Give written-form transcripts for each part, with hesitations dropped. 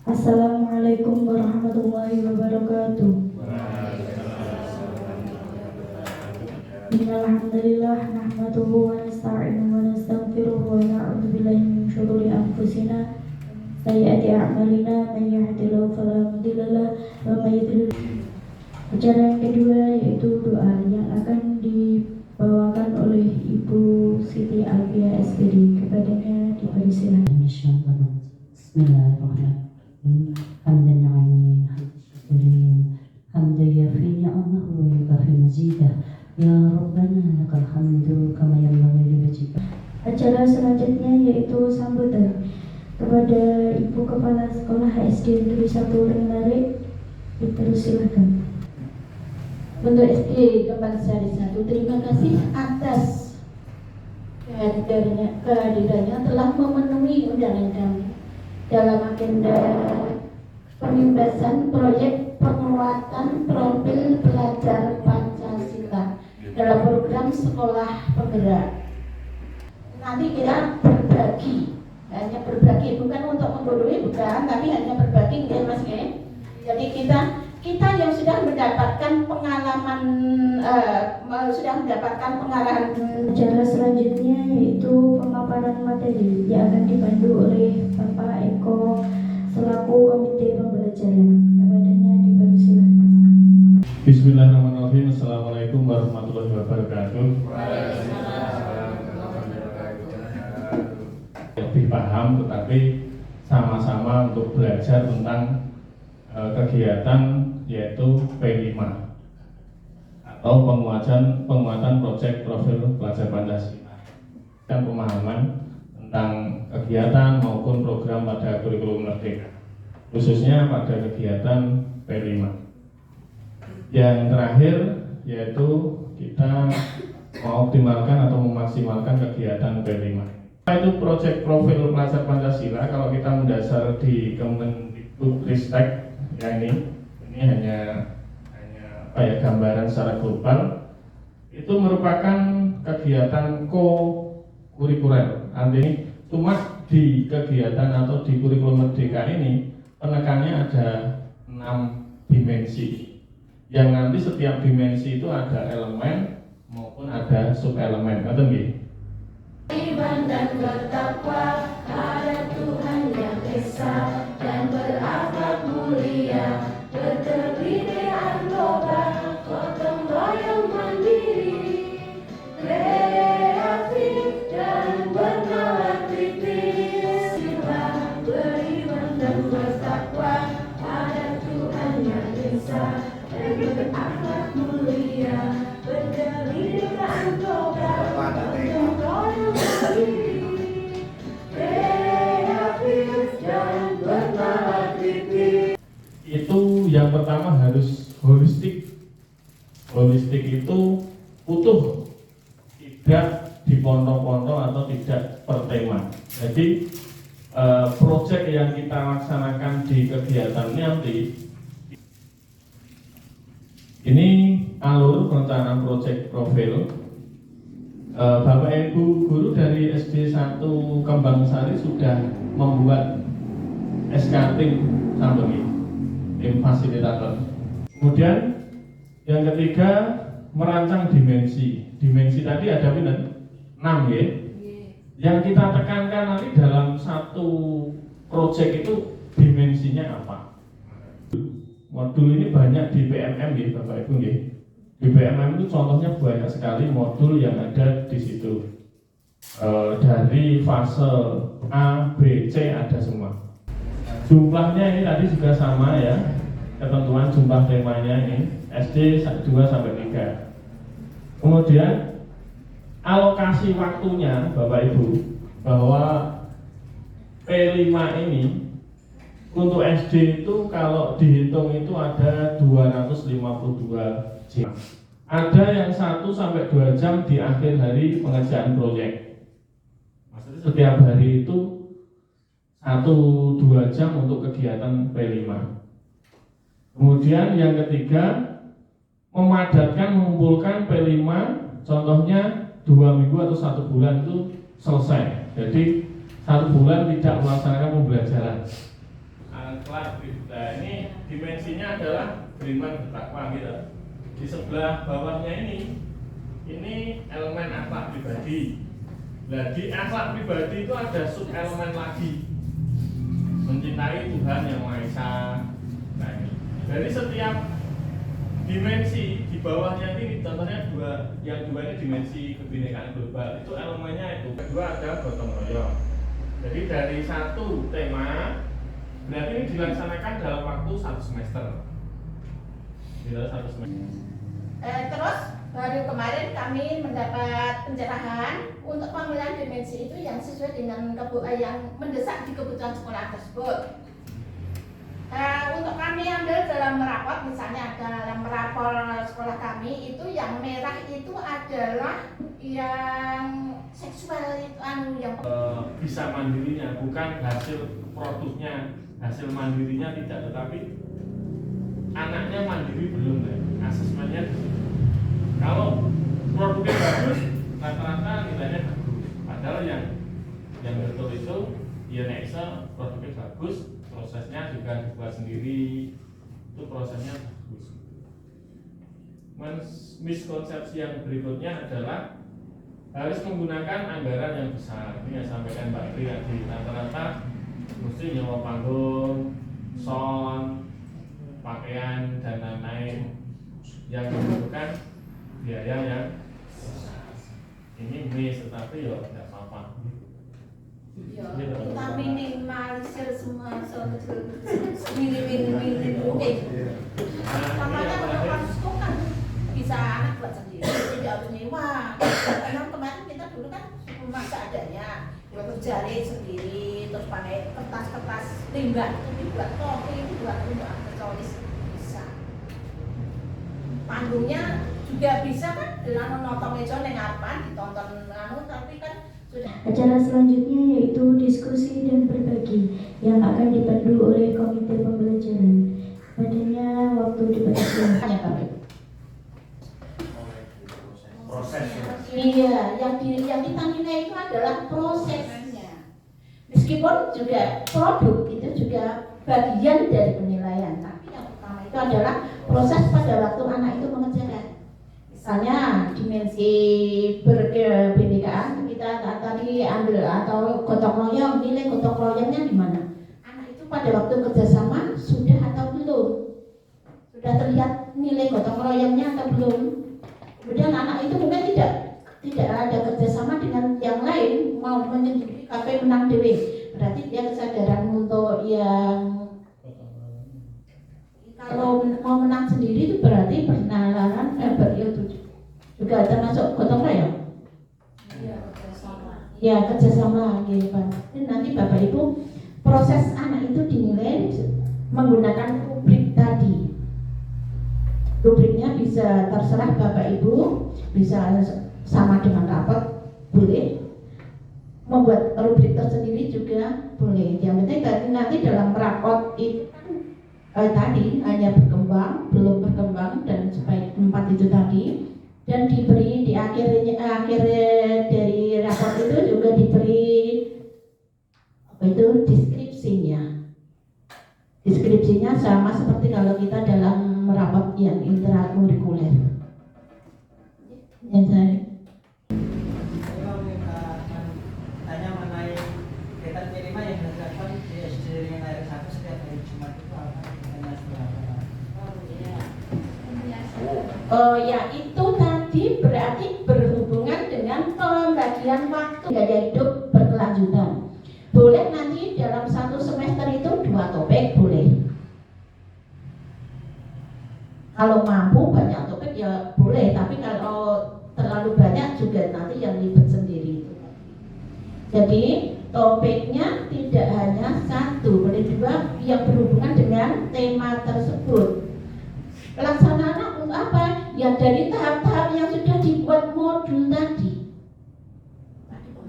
Assalamualaikum warahmatullahi wabarakatuh. Innal hamdalillah nahmaduhu wa nasta'inuhu wa nastaghfiruhu wa na'udzu billahi min shururi anfusina sayyiati a'malina may yahdihillahu fala mudilla lahu wa may yudlil. Acara yang kedua yaitu doa yang akan dibawakan oleh Ibu Siti Alfia SPD. Kepadanya dipersilakan. Bismillahirrahmanirrahim. Hamdan na'ini hamdan hamdan yafi ni'amahu wa yukafi mazidah. Ya Rabbana lakal hamdu kama yanbaghi li wajhika. Acara selanjutnya yaitu sambutan kepada Ibu Kepala Sekolah SD Negeri 1 Renglare. Dipersilakan. Untuk SD Kembang Sari 1, terima kasih atas kehadirannya telah memenuhi undangan kami dalam agenda pembebasan proyek penguatan profil pelajar Pancasila dalam program sekolah penggerak. Nanti kita berbagi, hanya berbagi, bukan untuk membodohi, bukan, tapi hanya berbagi, ya Mas ya. Jadi kita yang sudah mendapatkan pengalaman, pengarahan. Acara selanjutnya yaitu pemaparan materi yang akan dipandu oleh Bapak Eko selaku Komite Pembelajaran. Kepadanya dipersilakan. Bismillahirrahmanirrahim. Assalamualaikum warahmatullahi wabarakatuh. Lebih paham, tetapi sama-sama untuk belajar tentang kegiatan yaitu P5 atau penguatan proyek profil pelajar Pancasila dan pemahaman tentang kegiatan maupun program pada kurikulum merdeka, khususnya pada kegiatan P5. Yang terakhir yaitu kita mengoptimalkan atau memaksimalkan kegiatan P5. Itu proyek profil pelajar Pancasila. Kalau kita mendasar di Kemendikbudristek, ya ini hanya gambaran secara global. Itu merupakan kegiatan ko-kurikuler. Artinya cuma di kegiatan atau di kurikulum merdeka ini penekannya ada 6 dimensi. Yang nanti setiap dimensi itu ada elemen maupun ada subelemen. Ngerti nggih? Iman dan bertakwa pada Tuhan yang Esa dan berakhlak mulia, berkebinekaan global, gotong royong mandiri, kreatif dan bernalar kritis, beriman dan bertakwa pada Tuhan yang Esa dan berakhlak mulia, berkebinekaan global, gotong royong mandiri, kreatif dan bernalar kritis. Itu yang pertama harus holistik. Holistik itu utuh, tidak dipotong-potong atau tidak per tema. Jadi proyek yang kita laksanakan di kegiatan nanti ini alur perencanaan proyek profil. Bapak Ibu guru dari SD 1 Kembang Sari sudah membuat SKT sampai ini, tim fasilitator. Kemudian yang ketiga merancang dimensi. Dimensi tadi ada 6 ya. Yang kita tekankan nanti dalam satu proyek itu dimensinya apa. Modul ini banyak di PMM ya Bapak Ibu ya. Di PMM itu contohnya banyak sekali modul yang ada di situ. Dari fase A, B, C ada semua. Jumlahnya ini tadi juga sama ya. Ketentuan jumlah temanya ini SD 2 sampai 3. Kemudian alokasi waktunya Bapak Ibu, bahwa P5 ini untuk SD itu kalau dihitung itu ada 252 jam. Ada yang 1 sampai 2 jam di akhir hari pengerjaan proyek. Maksudnya setiap hari itu 1-2 jam untuk kegiatan P5. Kemudian yang ketiga, memadatkan mengumpulkan P5, contohnya 2 minggu atau 1 bulan itu selesai. Jadi 1 bulan tidak melaksanakan pembelajaran. akhlak. Nah, ini dimensinya adalah beriman bertakwa gitu. Di sebelah bawahnya ini elemen akhlak pribadi. Nah, di akhlak pribadi itu ada sub elemen lagi, mencintai Tuhan yang Maha Esa. Nah, ini dari setiap dimensi di bawahnya ini, contohnya yang dua ini dimensi kebinekaan global, itu elemennya itu. Kedua ada gotong royong. Jadi dari satu tema, berarti ini dilaksanakan dalam waktu 1 semester. Di dalam 1 semester. Terus baru kemarin kami mendapat pencerahan untuk pemilihan dimensi itu yang sesuai dengan yang mendesak di kebutuhan sekolah tersebut. Untuk kami ambil dalam rapor, misalnya dalam rapor sekolah kami itu yang merah itu adalah yang seksual itu yang bisa mandirinya, bukan hasil produknya, hasil mandirinya tidak, tetapi anaknya mandiri belum kan? Asesmennya kalau produknya bagus, rata-rata nilainya bagus. Padahal yang betul itu ya neksa produknya bagus, prosesnya juga dibuat sendiri, itu prosesnya bagus. Miskonsepsi yang berikutnya adalah harus menggunakan anggaran yang besar. Ini yang sampaikan Mbak Tri tadi, rata-rata mesti nyewa panggung, sound, pakaian dan lain-lain yang membutuhkan biaya yang ini tetapi ya tidak apa-apa. Ya, kita minimalisir semua minim mungkin. Makanya kalau sekolah kan bisa anak buat sendiri, tidak harus nyewa. Karena kemarin kita dulu kan rumah seadanya, buat jari sendiri, terus pakai kertas-kertas limbah itu dibuat kopi, dibuat untuk aksesoris bisa. Panggungnya juga bisa kan dengan nonton meja yang apa ditonton tapi kan sudah. Acara selanjutnya yaitu diskusi dan berbagi yang akan dipandu oleh komite pembelajaran. Padanya waktu dibatasi. Proses. Iya, yang kita nilai itu adalah prosesnya. Meskipun juga produk itu juga bagian dari penilaian, tapi yang utama itu adalah proses pada waktu anak itu mengerjakan. Misalnya dimensi berkebinekaan kita tadi ambil atau gotong royong, nilai gotong royongnya di mana? Anak itu pada waktu kerjasama sudah atau belum? Sudah terlihat nilai gotong royongnya atau belum? Kemudian anak itu mungkin tidak ada kerjasama dengan yang lain, mau menyendiri kafe menang dewe. Berarti dia kesadaran untuk yang kalau mau menang sendiri itu berarti perkenalan berilmu juga termasuk gotong royong. Iya, kerjasama. Ya, kerjasama gitu Pak. Dan nanti Bapak Ibu proses anak itu dinilai menggunakan rubrik tadi. Rubriknya bisa terserah Bapak Ibu, bisa sama dengan rapot boleh. Membuat rubrik tersendiri juga boleh. Yang penting nanti dalam rapot itu tadi hanya berkembang, belum berkembang dan supaya 4 itu tadi, dan diberi di akhir dari raport itu juga diberi itu deskripsinya sama seperti kalau kita dalam raport yang intrakurikuler. Yang saya tanya mengenai kegiatan minimal yang dilakukan di SD Ringan Air 1 setiap hari Jumat itu apa? Oh ya, itu tadi berarti berhubungan dengan pembagian waktu gaya hidup berkelanjutan. Boleh nanti dalam 1 semester itu 2 topik boleh. Kalau mampu banyak topik ya boleh, tapi kalau terlalu banyak juga nanti yang ribet sendiri. Jadi topiknya tidak hanya 1, boleh 2 yang berhubungan dengan tema tersebut. Pelaksanaan untuk apa? Ya dari tahap-tahap yang sudah dibuat modul tadi.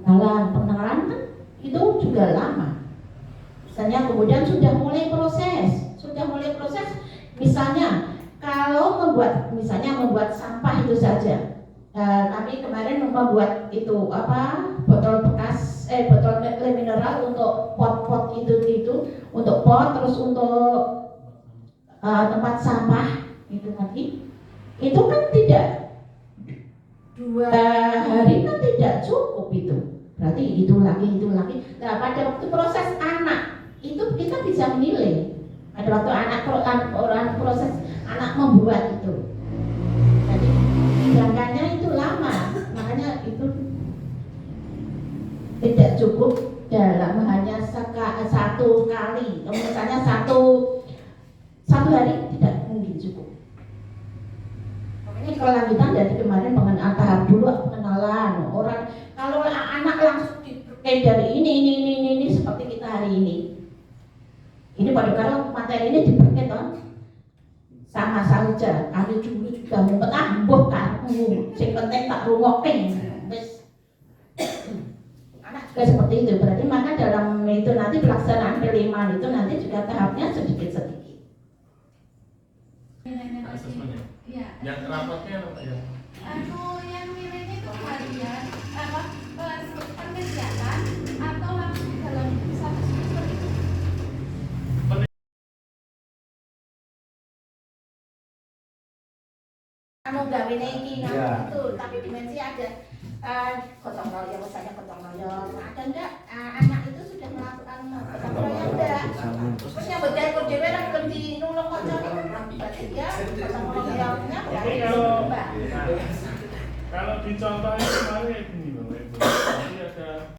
Pengenalan kan itu juga lama. Misalnya kemudian sudah mulai proses. Misalnya kalau membuat sampah itu saja. Kami kemarin membuat itu botol mineral untuk pot-pot itu untuk pot, terus untuk tempat sampah itu tadi, itu kan tidak 2 hari kan tidak cukup itu, berarti itu lagi. Nah pada waktu proses anak itu kita bisa menilai, pada waktu orang proses anak membuat itu, jadi tindakannya itu lama, makanya itu tidak cukup dalam hanya satu kali, misalnya satu hari tidak mungkin cukup. Makanya kelanjutan dari kemarin pengenalan tahap dulu, pengenalan orang, kalau anak langsung dari ini seperti kita hari ini pada kalau materi ini dipakai sama saja, kami dulu juga ngumpet ambuh kamu, sing penting tak rungokke wis. Anak juga seperti itu, berarti maka dalam itu nanti pelaksanaan penerimaan itu nanti juga tahapnya sedikit. Iya. Yang rapotnya apa ya? Yang nilainya itu harian, pengerjaan atau langsung dalam satu semester itu. Gawene iki itu, tapi dimensi ada gotong royong, misalnya gotong royong. Ada enggak anak itu sudah melakukan gotong royong enggak? Terus yang berjaya dhewe ra gelem dinulung kancane, berarti dia gotong royongnya berarti Kalau dicontohin kemarin ini Bang, jadi ada